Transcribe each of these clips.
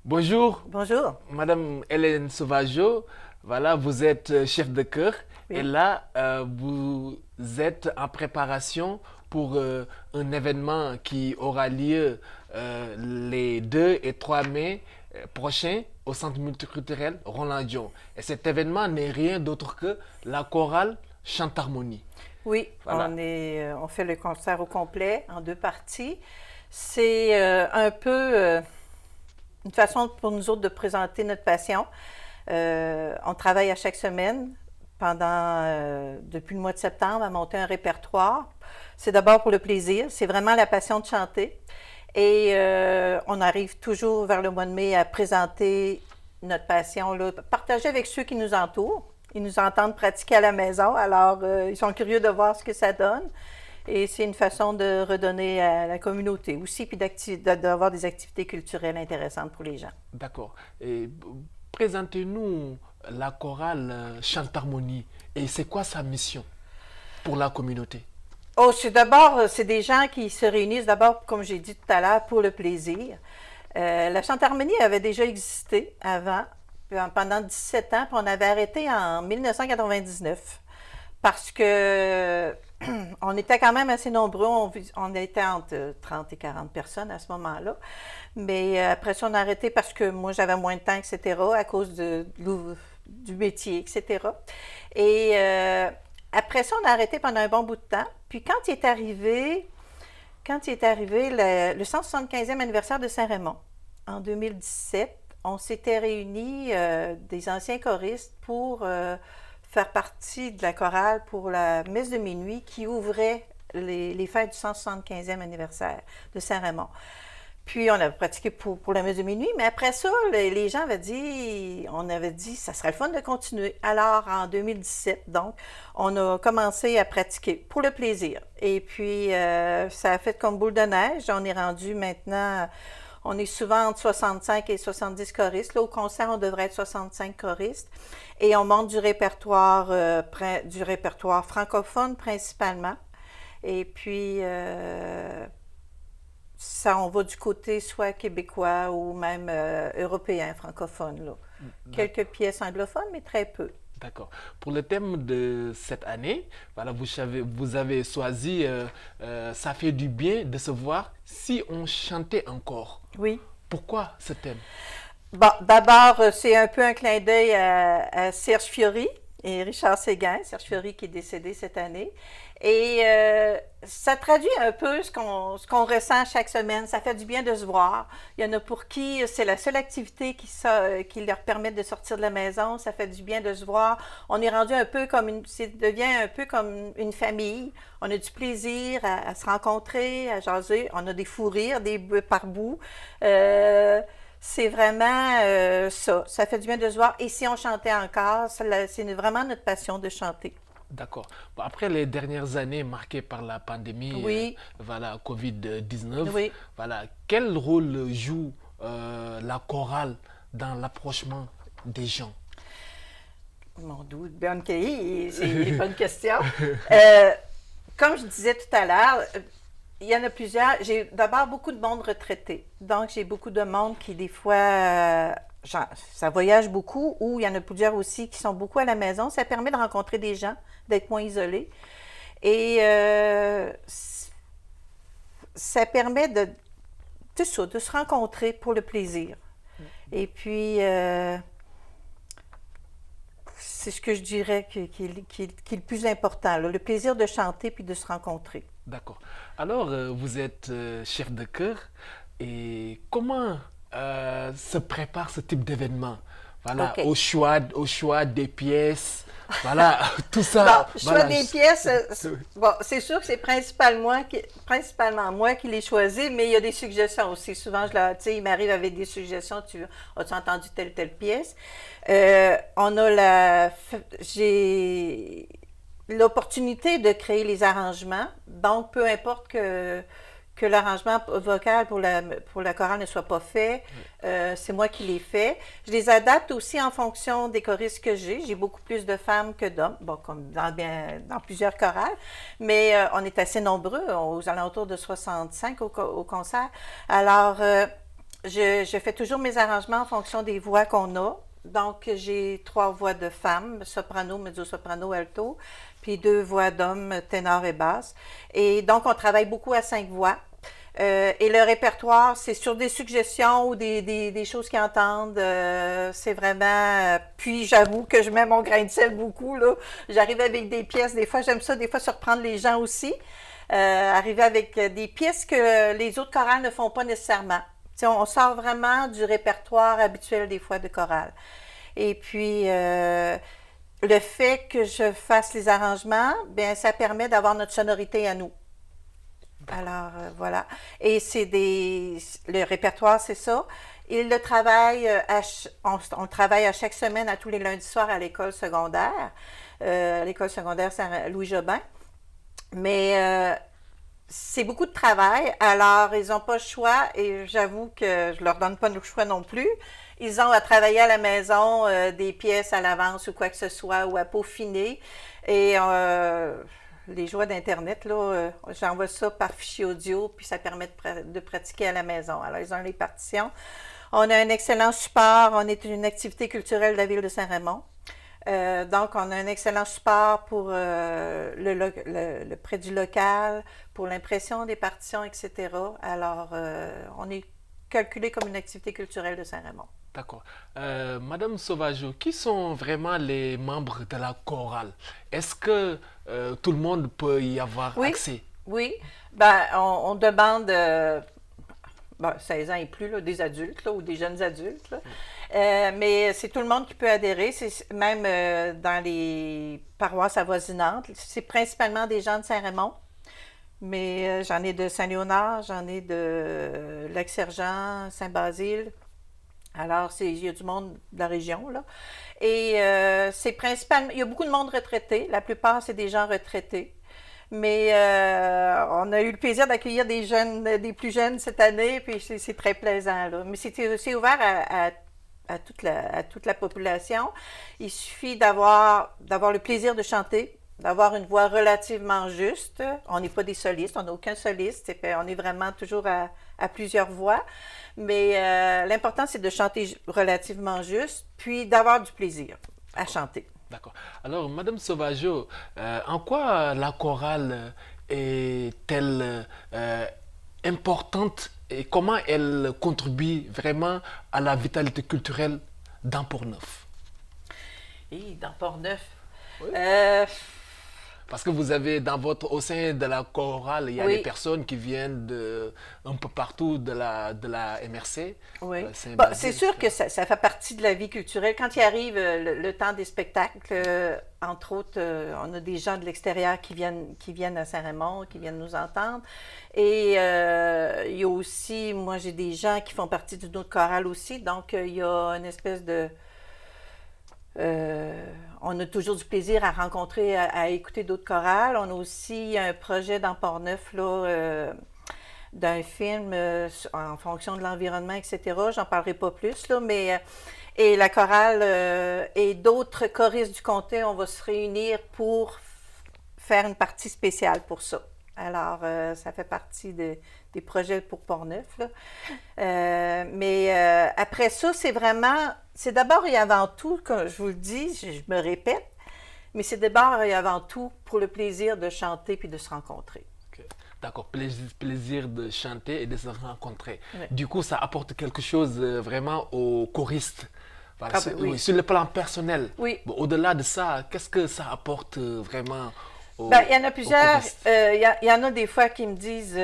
Bonjour, Bonjour. Madame Hélène Sauvageau. Voilà, vous êtes chef de chœur et Oui. là, vous êtes en préparation pour un événement qui aura lieu les 2 et 3 mai prochains au Centre multiculturel Roland Dion. Et cet événement n'est rien d'autre que la chorale Chante-Harmonie. Oui, Voilà. on fait le concert au complet en deux parties. C'est un peu une façon pour nous autres de présenter notre passion. On travaille à chaque semaine depuis le mois de septembre à monter un répertoire. C'est d'abord pour le plaisir, c'est vraiment la passion de chanter. Et on arrive toujours vers le mois de mai à présenter notre passion, là, partager avec ceux qui nous entourent. Ils nous entendent pratiquer à la maison, alors ils sont curieux de voir ce que ça donne. Et c'est une façon de redonner à la communauté aussi, puis d'avoir des activités culturelles intéressantes pour les gens. D'accord. Et présentez-nous la chorale Chante-Harmonie et c'est quoi sa mission pour la communauté? Oh, c'est des gens qui se réunissent d'abord, comme j'ai dit tout à l'heure, pour le plaisir. La Chantarmonie avait déjà existé avant, pendant 17 ans, puis on avait arrêté en 1999 parce que on était quand même assez nombreux, on était entre 30 et 40 personnes à ce moment-là. Mais après ça, on a arrêté parce que moi, j'avais moins de temps, etc., à cause du métier, etc. Et après ça, on a arrêté pendant un bon bout de temps. Puis quand il est arrivé le 175e anniversaire de Saint-Raymond, en 2017, on s'était réunis, des anciens choristes, pour faire partie de la chorale pour la messe de minuit qui ouvrait les fêtes du 175e anniversaire de Saint-Raymond. Puis on avait pratiqué pour la messe de minuit, mais après ça, les gens on avait dit, ça serait le fun de continuer. Alors en 2017, donc, on a commencé à pratiquer pour le plaisir. Et puis ça a fait comme boule de neige. On est rendu maintenant, on est souvent entre 65 et 70 choristes. Là, au concert, on devrait être 65 choristes. Et on monte du répertoire francophone principalement. Et puis ça, on va du côté soit québécois ou même européen, francophone, là. Quelques pièces anglophones, mais très peu. D'accord. Pour le thème de cette année, voilà, vous avez choisi Ça fait du bien de se voir si on chantait encore. Oui. Pourquoi ce thème? Bon, d'abord, c'est un peu un clin d'œil à Serge Fiori et Richard Séguin, Serge Fiori qui est décédé cette année. Et ça traduit un peu ce qu'on ressent chaque semaine. Ça fait du bien de se voir. Il y en a pour qui c'est la seule activité qui leur permet de sortir de la maison. Ça fait du bien de se voir. On est rendu un peu ça devient un peu comme une famille. On a du plaisir à se rencontrer, à jaser. On a des fous rires, des par bouts. C'est vraiment ça. Ça fait du bien de se voir. Et si on chantait encore, c'est vraiment notre passion de chanter. D'accord. Bon, après les dernières années marquées par la pandémie, Oui, voilà, Covid-19, oui. voilà, quel rôle joue la chorale dans l'approchement des gens? Mon doux, bonne c'est une bonne question. Euh, Comme je disais tout à l'heure, il y en a plusieurs. J'ai d'abord beaucoup de monde retraité. Donc, j'ai beaucoup de monde qui, des fois, ça voyage beaucoup, ou il y en a plusieurs aussi qui sont beaucoup à la maison. Ça permet de rencontrer des gens, d'être moins isolé. Et ça permet tout ça, de se rencontrer pour le plaisir. Et puis, c'est ce que je dirais qui est le plus important, là, le plaisir de chanter puis de se rencontrer. D'accord. Alors, vous êtes chef de chœur et comment se prépare ce type d'événement? Voilà, OK. au choix des pièces, voilà, tout Bon, ça, choix voilà. des pièces, bon, c'est sûr que c'est principalement moi qui les choisis, mais il y a des suggestions aussi. Souvent, tu sais, il m'arrive avec des suggestions. As-tu entendu telle pièce? J'ai l'opportunité de créer les arrangements. Donc, peu importe que l'arrangement vocal pour la chorale ne soit pas fait, c'est moi qui les fais. Je les adapte aussi en fonction des choristes que j'ai. J'ai beaucoup plus de femmes que d'hommes, bon, comme dans plusieurs chorales, mais on est assez nombreux, aux alentours de 65 au concert. Alors, Je fais toujours mes arrangements en fonction des voix qu'on a. Donc, j'ai 3 voix de femmes, soprano, mezzo-soprano, alto, puis 2 voix d'hommes, ténor et basse. Et donc, on travaille beaucoup à 5 voix. Et le répertoire, c'est sur des suggestions ou des choses qu'ils entendent. C'est vraiment... puis, j'avoue que je mets mon grain de sel beaucoup, là. J'arrive avec des pièces, des fois, j'aime ça, des fois, surprendre les gens aussi. Arriver avec des pièces que les autres chorales ne font pas nécessairement. On sort vraiment du répertoire habituel des fois de chorale. Et puis, le fait que je fasse les arrangements, bien, ça permet d'avoir notre sonorité à nous. Alors, voilà. Et le répertoire, c'est ça. Et le travail, on travaille à chaque semaine, à tous les lundis soirs à l'école secondaire. L'école secondaire Louis-Jobin. Mais c'est beaucoup de travail, alors ils n'ont pas le choix et j'avoue que je leur donne pas le choix non plus. Ils ont à travailler à la maison des pièces à l'avance ou quoi que ce soit ou à peaufiner. Et les joies d'Internet, là, j'envoie ça par fichier audio puis ça permet de pratiquer à la maison. Alors ils ont les partitions. On a un excellent support, on est une activité culturelle de la ville de Saint-Raymond. Donc, on a un excellent support pour le prêt du local, pour l'impression des partitions, etc. Alors, on est calculé comme une activité culturelle de Saint-Raymond. D'accord. Madame Sauvageau, qui sont vraiment les membres de la chorale? Est-ce que tout le monde peut y avoir accès? Oui. Ben, on demande 16 ans et plus, là, des adultes là, ou des jeunes adultes. Là. Mais c'est tout le monde qui peut adhérer, c'est même dans les paroisses avoisinantes. C'est principalement des gens de Saint-Raymond, mais j'en ai de Saint-Léonard, j'en ai de Lac-Sergent, Saint-Basile. Alors, il y a du monde de la région, là. Et c'est principalement, il y a beaucoup de monde retraité. La plupart, c'est des gens retraités. Mais on a eu le plaisir d'accueillir des plus jeunes cette année, puis c'est très plaisant, là. Mais c'est ouvert à toute la population. Il suffit d'avoir le plaisir de chanter, d'avoir une voix relativement juste. On n'est pas des solistes, on n'a aucun soliste. On est vraiment toujours à plusieurs voix. Mais l'important, c'est de chanter relativement juste, puis d'avoir du plaisir à chanter. D'accord. Alors, Madame Sauvageau, en quoi la chorale est-elle importante et comment elle contribue vraiment à la vitalité culturelle dans Port-Neuf? Et dans Port-Neuf? Oui. Parce que vous avez au sein de la chorale, il y a des personnes qui viennent un peu partout de la MRC. Oui. C'est sûr que ça fait partie de la vie culturelle. Quand il arrive le temps des spectacles, entre autres, on a des gens de l'extérieur qui viennent à Saint-Raymond, qui viennent nous entendre. Et il y a aussi, moi j'ai des gens qui font partie d'une autre chorale aussi. Donc il y a une espèce de... on a toujours du plaisir à rencontrer, à écouter d'autres chorales. On a aussi un projet dans Port-Neuf, là, d'un film en fonction de l'environnement, etc. J'en parlerai pas plus, là, mais... et la chorale et d'autres choristes du comté, on va se réunir pour faire une partie spéciale pour ça. Alors, ça fait partie des projets pour Port-Neuf, là. Mais après ça, c'est d'abord et avant tout, comme je vous le dis, je me répète, mais c'est d'abord et avant tout pour le plaisir de chanter puis de se rencontrer. Okay. D'accord, plaisir de chanter et de se rencontrer. Oui. Du coup, ça apporte quelque chose vraiment aux choristes. Oui. Sur le plan personnel. Oui. Bon, au-delà de ça, qu'est-ce que ça apporte vraiment il y en a plusieurs. Il y en a des fois qui me disent,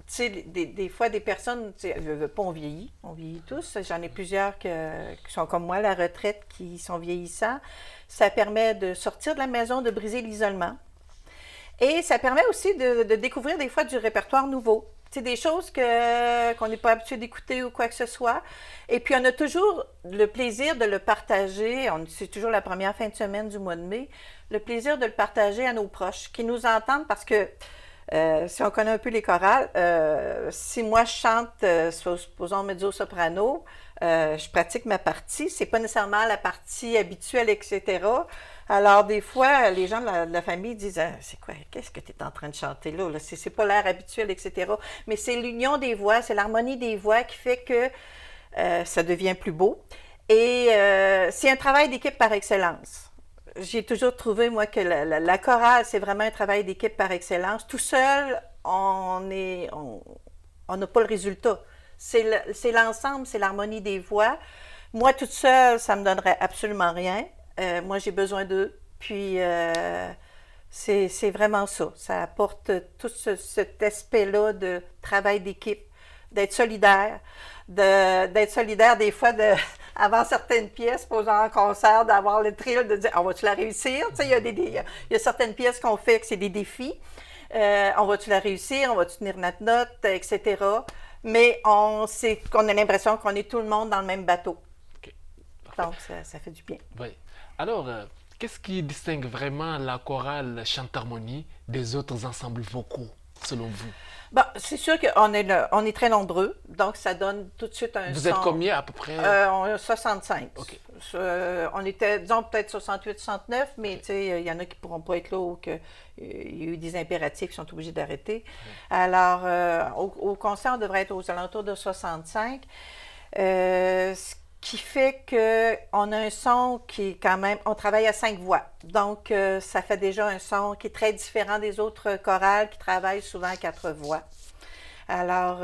tu sais, des fois des personnes, tu sais, on vieillit tous. J'en ai plusieurs qui sont comme moi, la retraite, qui sont vieillissants. Ça permet de sortir de la maison, de briser l'isolement. Et ça permet aussi de découvrir des fois du répertoire nouveau. C'est des choses qu'on n'est pas habitué d'écouter ou quoi que ce soit. Et puis, on a toujours le plaisir de le partager. C'est toujours la première fin de semaine du mois de mai. Le plaisir de le partager à nos proches qui nous entendent parce que Si on connaît un peu les chorales, si moi je chante, supposons mezzo-soprano, je pratique ma partie, c'est pas nécessairement la partie habituelle, etc. Alors, des fois, les gens de la famille disent c'est quoi, qu'est-ce que tu es en train de chanter là? C'est pas l'air habituel, etc. Mais c'est l'union des voix, c'est l'harmonie des voix qui fait que ça devient plus beau. Et c'est un travail d'équipe par excellence. J'ai toujours trouvé, moi, que la chorale, c'est vraiment un travail d'équipe par excellence. Tout seul, on n'a pas le résultat. C'est l'ensemble, c'est l'harmonie des voix. Moi, toute seule, ça me donnerait absolument rien. Moi, j'ai besoin d'eux. Puis, c'est vraiment ça. Ça apporte tout cet aspect-là de travail d'équipe, d'être solidaire, d'être solidaire des fois avant certaines pièces, posant en concert, d'avoir le thrill de dire on va-tu la réussir? Tu sais, il y a certaines pièces qu'on fait que c'est des défis. On va-tu la réussir? On va-tu tenir notre note, etc. Mais on a l'impression qu'on est tout le monde dans le même bateau. Ok. Donc, ça fait du bien. Oui. Alors, qu'est-ce qui distingue vraiment la chorale Chante-Harmonie des autres ensembles vocaux, selon vous? Bon, c'est sûr on est très nombreux, donc ça donne tout de suite un Vous son. êtes combien à peu près? On est 65. Ok. On était, disons, peut-être 68, 69, mais tu sais, il y en a qui ne pourront pas être là ou qu'il y a eu des impératifs qui sont obligés d'arrêter. Alors, au concert, on devrait être aux alentours de 65. Ce qui fait qu'on a un son qui est quand même... On travaille à 5 voix. Donc, ça fait déjà un son qui est très différent des autres chorales qui travaillent souvent à 4 voix. Alors,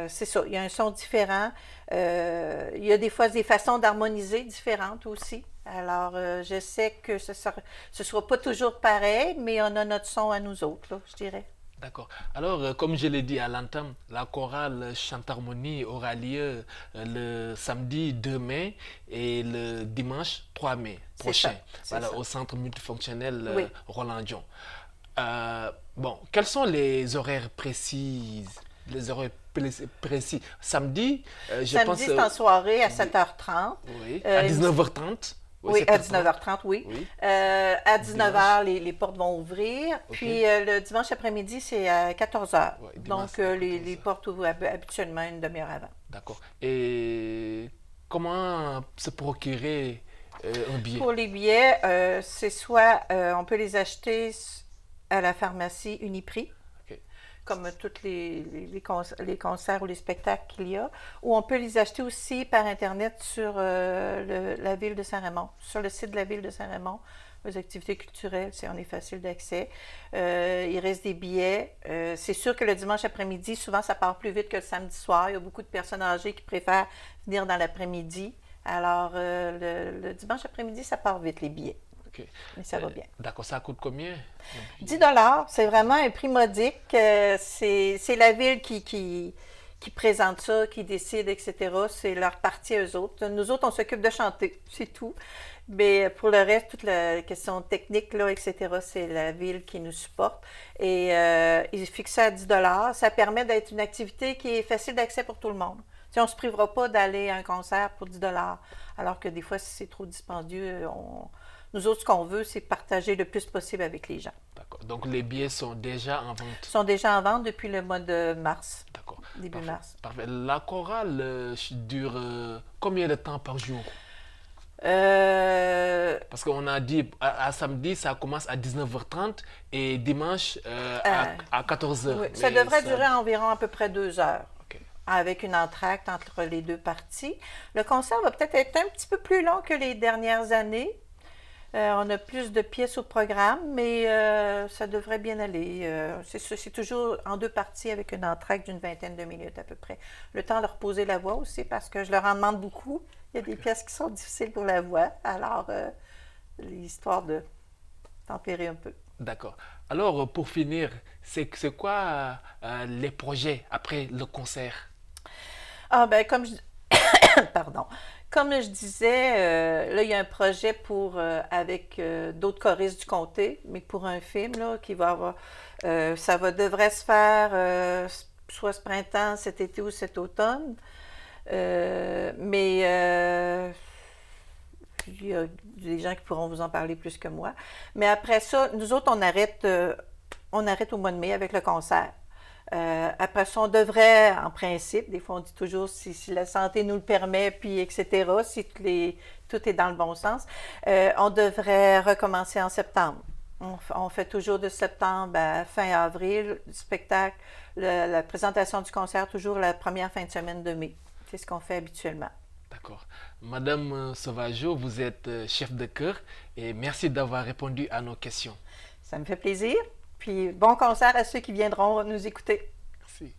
c'est ça, il y a un son différent. Il y a des fois des façons d'harmoniser différentes aussi. Alors, je sais que ce sera pas toujours pareil, mais on a notre son à nous autres, là, je dirais. D'accord. Alors, comme je l'ai dit à l'entame, la chorale Chante-Harmonie aura lieu le samedi 2 mai et le dimanche 3 mai prochain, voilà, au centre multifonctionnel Oui. Roland Dion. Bon, quels sont les horaires précis? Les horaires précis. Samedi, je pense. Samedi, c'est en soirée à 7h30. Oui, à 19h30. Oui, à 19h30, oui. Oui. À 19h, les portes vont ouvrir. Ok. Puis le dimanche après-midi, c'est à 14h. Ouais, dimanche, Donc, c'est à les 14 heures. portes ouvrent habituellement une demi-heure avant. D'accord. Et comment se procurer un billet? Pour les billets, c'est soit on peut les acheter à la pharmacie Uniprix, Ok. comme tous les concerts ou les spectacles qu'il y a, ou on peut les acheter aussi par Internet sur la ville de Saint-Raymond, sur le site de la ville de Saint-Raymond. Les activités culturelles, on est facile d'accès. Il reste des billets. C'est sûr que le dimanche après-midi, souvent, ça part plus vite que le samedi soir. Il y a beaucoup de personnes âgées qui préfèrent venir dans l'après-midi. Alors, le dimanche après-midi, ça part vite, les billets. Ok. Mais ça va bien. D'accord, ça coûte combien? 10 c'est vraiment un prix modique. C'est la ville qui présente ça, qui décide, etc. C'est leur partie à eux autres. Nous autres, on s'occupe de chanter, c'est tout. Mais pour le reste, toute la question technique, là, etc., c'est la ville qui nous supporte. Et ils fixent ça à 10 Ça permet d'être une activité qui est facile d'accès pour tout le monde. On ne se privera pas d'aller à un concert pour 10 alors que des fois, si c'est trop dispendieux, nous autres, ce qu'on veut, c'est partager le plus possible avec les gens. D'accord. Donc, les billets sont déjà en vente. Ils sont déjà en vente depuis le mois de mars, D'accord. début Parfait. mars. Parfait. La chorale dure combien de temps par jour? Parce qu'on a dit à samedi, ça commence à 19h30 et dimanche à 14h. Oui, ça Mais devrait durer environ à peu près 2 heures, Ok. avec une entracte entre les deux parties. Le concert va peut-être être un petit peu plus long que les dernières années. On a plus de pièces au programme, mais ça devrait bien aller. C'est toujours en 2 parties avec une entracte d'une 20aine de minutes à peu près. Le temps de reposer la voix aussi, parce que je leur en demande beaucoup. Il y a des pièces qui sont difficiles pour la voix, alors l'histoire de tempérer un peu. D'accord. Alors, pour finir, c'est quoi les projets après le concert? Ah ben pardon. Comme je disais, là, il y a un projet avec d'autres choristes du comté, mais pour un film là, qui va avoir. Devrait se faire soit ce printemps, cet été ou cet automne. Mais il y a des gens qui pourront vous en parler plus que moi. Mais après ça, nous autres, on arrête on arrête au mois de mai avec le concert. Après ça, on devrait, en principe, des fois on dit toujours si la santé nous le permet, puis etc., si tout est dans le bon sens, on devrait recommencer en septembre. On fait toujours de septembre à fin avril, le spectacle, la présentation du concert, toujours la première fin de semaine de mai. C'est ce qu'on fait habituellement. D'accord. Madame Sauvageau, vous êtes chef de chœur et merci d'avoir répondu à nos questions. Ça me fait plaisir. Puis bon concert à ceux qui viendront nous écouter. Merci.